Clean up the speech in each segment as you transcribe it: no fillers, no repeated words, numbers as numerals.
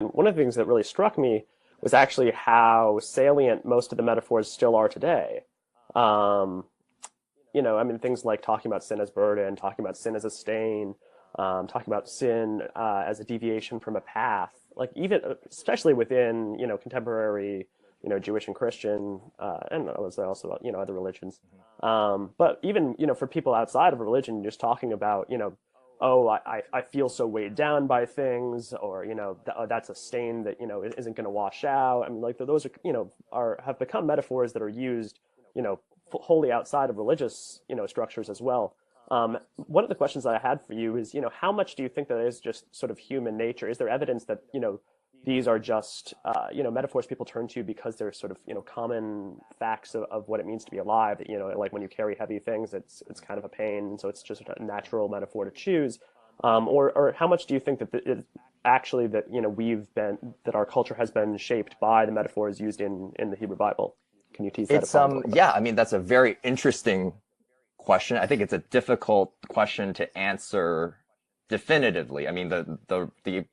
one of the things that really struck me was actually how salient most of the metaphors still are today. Um, I mean, things like talking about sin as burden, talking about sin as a stain, talking about sin as a deviation from a path. Like even, especially within, contemporary, Jewish and Christian, and I was also, other religions. But even, for people outside of religion, just talking about, oh, I feel so weighed down by things, or, oh, that's a stain that, isn't going to wash out. I mean, like those are, have become metaphors that are used, wholly outside of religious, structures as well. One of the questions that I had for you is, how much do you think that is just sort of human nature? Is there evidence that, these are just, metaphors people turn to because they're sort of, common facts of what it means to be alive? That, like when you carry heavy things, it's kind of a pain, so it's just a natural metaphor to choose. Or how much do you think that actually that, that our culture has been shaped by the metaphors used in the Hebrew Bible? Can you tease that It's apart a little bit? yeah, I mean that's a very interesting question. I think it's a difficult question to answer definitively. I mean the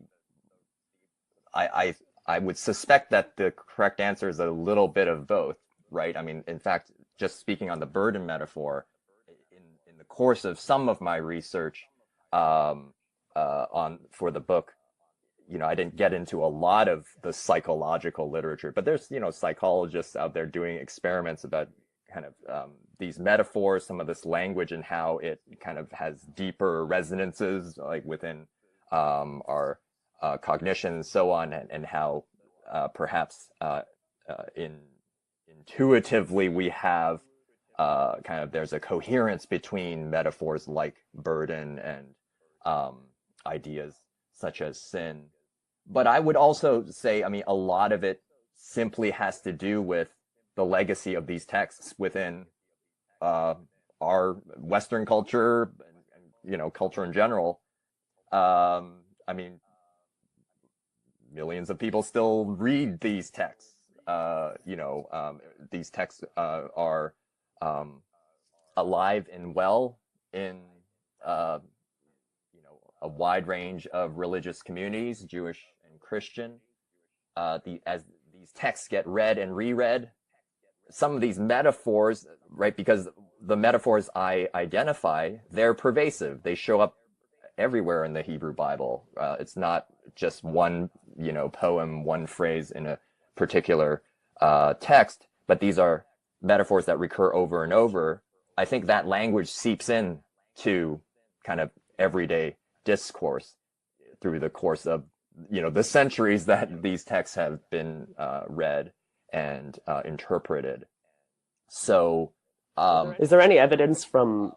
I would suspect that the correct answer is a little bit of both, right? I mean, in fact, just speaking on the burden metaphor, in the course of some of my research on for the book, I didn't get into a lot of the psychological literature, but there's, psychologists out there doing experiments about kind of these metaphors, some of this language, and how it kind of has deeper resonances, like within our cognition and so on, and how perhaps in intuitively we have kind of there's a coherence between metaphors like burden and ideas such as sin. But I would also say, I mean, a lot of it simply has to do with the legacy of these texts within our Western culture, and, culture in general. I mean, millions of people still read these texts. These texts are alive and well in a wide range of religious communities, Jewish and Christian. As these texts get read and reread, some of these metaphors, right, because the metaphors I identify, they're pervasive. They show up everywhere in the Hebrew Bible. It's not just one, poem, one phrase in a particular text, but these are metaphors that recur over and over. I think that language seeps in to kind of everyday discourse through the course of, the centuries that these texts have been read and interpreted. So, Is there any evidence from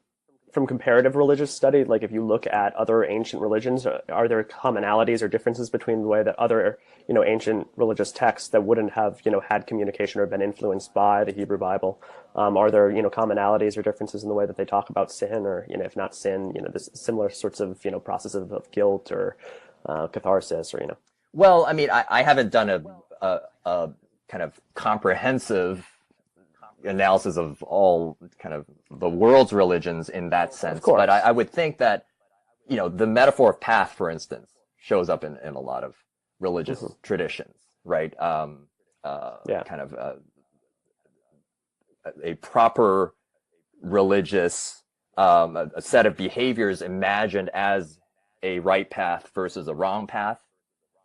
comparative religious study, like if you look at other ancient religions, are there commonalities or differences between the way that other, ancient religious texts that wouldn't have, had communication or been influenced by the Hebrew Bible? Are there, commonalities or differences in the way that they talk about sin, or, if not sin, this similar sorts of, processes of guilt or catharsis, or, well, I mean, I haven't done a kind of comprehensive analysis of all kind of the world's religions in that Of sense. But course. I would think that, the metaphor of path, for instance, shows up in a lot of religious Hmm. traditions, right? Yeah. Kind of a proper religious, a set of behaviors imagined as a right path versus a wrong path.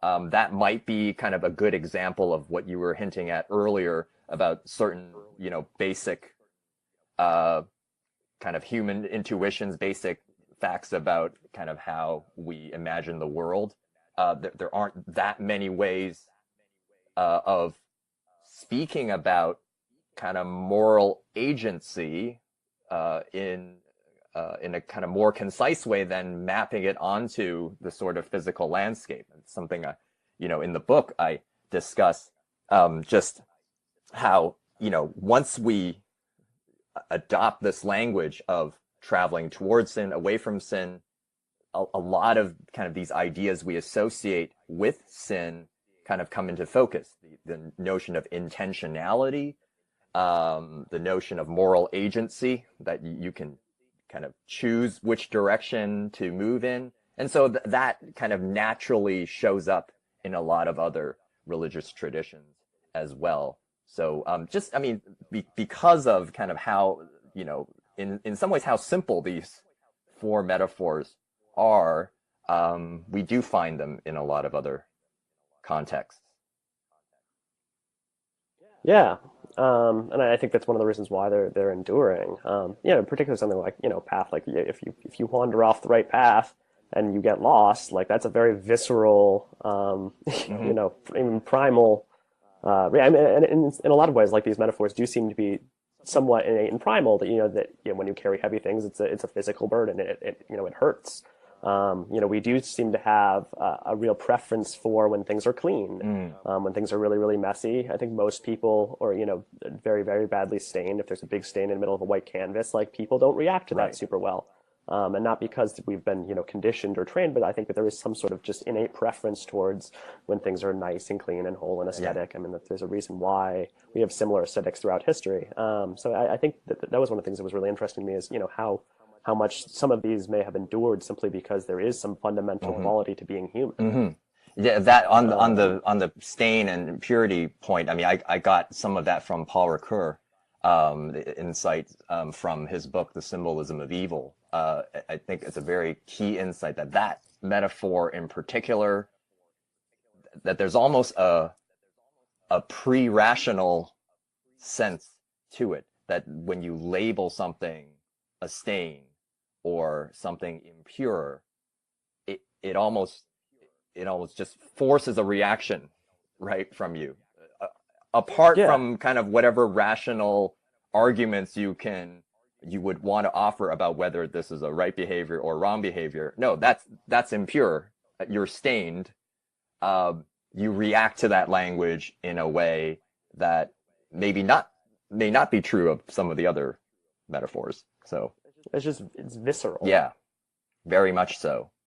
That might be kind of a good example of what you were hinting at earlier about certain, basic kind of human intuitions, basic facts about kind of how we imagine the world. There aren't that many ways of speaking about kind of moral agency in a kind of more concise way than mapping it onto the sort of physical landscape. It's something in the book I discuss just how, once we adopt this language of traveling towards sin, away from sin, a lot of kind of these ideas we associate with sin kind of come into focus. The notion of intentionality, the notion of moral agency, that you can kind of choose which direction to move in. And so that kind of naturally shows up in a lot of other religious traditions as well. So just, I mean, because of kind of how, in some ways how simple these four metaphors are, we do find them in a lot of other contexts. Yeah. And I think that's one of the reasons why they're enduring. Particularly something like, path. Like if you wander off the right path and you get lost, like that's a very visceral, Hmm. even primal. Yeah, I mean, and in a lot of ways, like these metaphors do seem to be somewhat innate and primal. That that when you carry heavy things, it's a physical burden. It hurts. We do seem to have a real preference for when things are clean, Mm. when things are really, really messy. I think most people, or very, very badly stained. If there's a big stain in the middle of a white canvas, like people don't react to that Right. super well. And not because we've been, conditioned or trained, but I think that there is some sort of just innate preference towards when things are nice and clean and whole and Yeah. aesthetic. I mean, that there's a reason why we have similar aesthetics throughout history. So I think that was one of the things that was really interesting to me is, how much some of these may have endured simply because there is some fundamental Hmm. quality to being human. Hmm. Yeah, that Um, on the stain and purity point. I mean, I got some of that from Paul Ricoeur, the insight from his book, The Symbolism of Evil. I think it's a very key insight that metaphor in particular, that there's almost a pre-rational sense to it. That when you label something a stain or something impure, it it almost it almost just forces a reaction right from you, uh, apart yeah, from kind of whatever rational arguments you would want to offer about whether this is a right behavior or wrong behavior. No, that's impure. You're stained. uh, you react to that language in a way that maybe not may not be true of some of the other metaphors. So it's visceral. yeah, very much so.